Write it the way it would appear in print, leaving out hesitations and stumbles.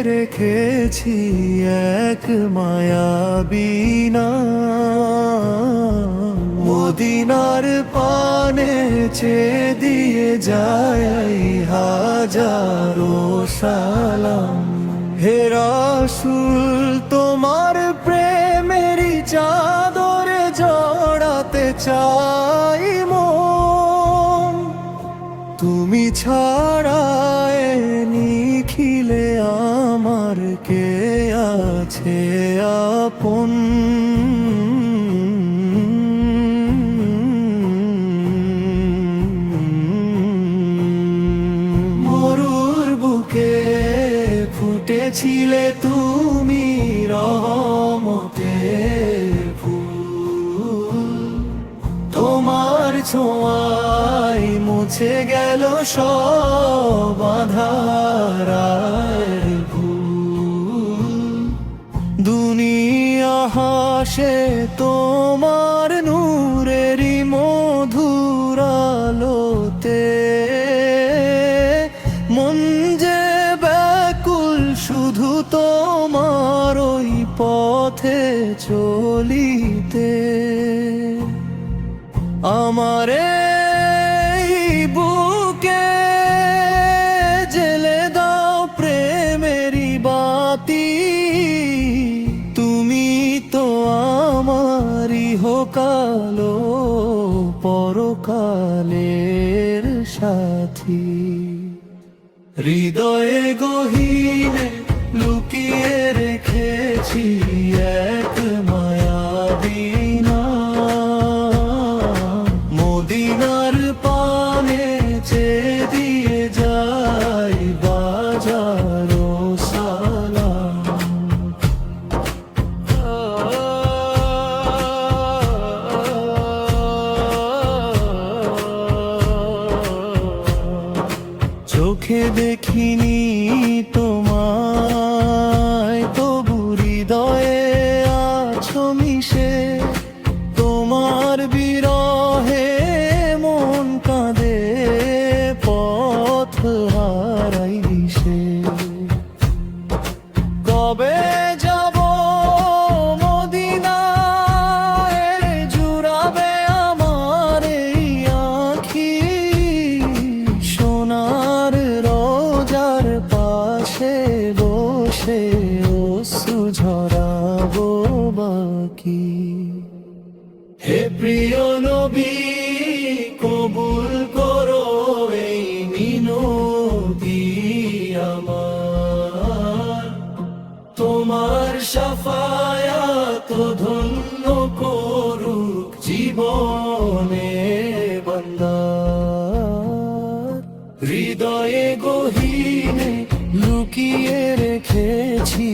রেখেছি এক মায়াবী নাম। মদিনার পানে চেয়ে দিয়ে যায় হাজারো সালাম। হে রাসূল তোমার প্রেমেরই চাদরে জড়াতে চাই মন। তুমি ছাড়া এ নিখিলে আমার কে আছে আপন। মরুর বুকে ফুটেছিলে তুমি রহমতের ফুল। তোমার ছোঁয়ায় মুছে গেল সব আঁধারের ভুল। দুনিয়া হাসে তোমার নূরেরই মধুর আলোতে। মন যে ব্যাকুল শুধু তোমার ওই পথে চলিতে। আমার এই বুকে জেলে দাও প্রেমেরই বাতি। তুমি তো আমার ইহকাল ও পরকালের সাথী। হৃদয়ে গহীনে লুকিয়ে রেখেছি এক মায়াবী নাম। মদিনার পানে চেয়ে দিয়ে যাই বাজারো সালাম। চোখে দেখিনি তোমায় তবু হৃদয়ে আছো মিশে। তোমার বিরহে মন কাঁদে পথ হারাই দিশে। কবে যাব মদিনায় জুড়াবে আমার এই আঁখি। সোনার রোজার পাশে বসে অশ্রু ঝরাবো বাকি। হে প্রিয় নবী কবুল করো এই মিনতি আমার। তোমার শাফায়াত ধন্য করুক জীবনে বান্দার। হৃদয়ে গহীনে লুকিয়ে রেখেছি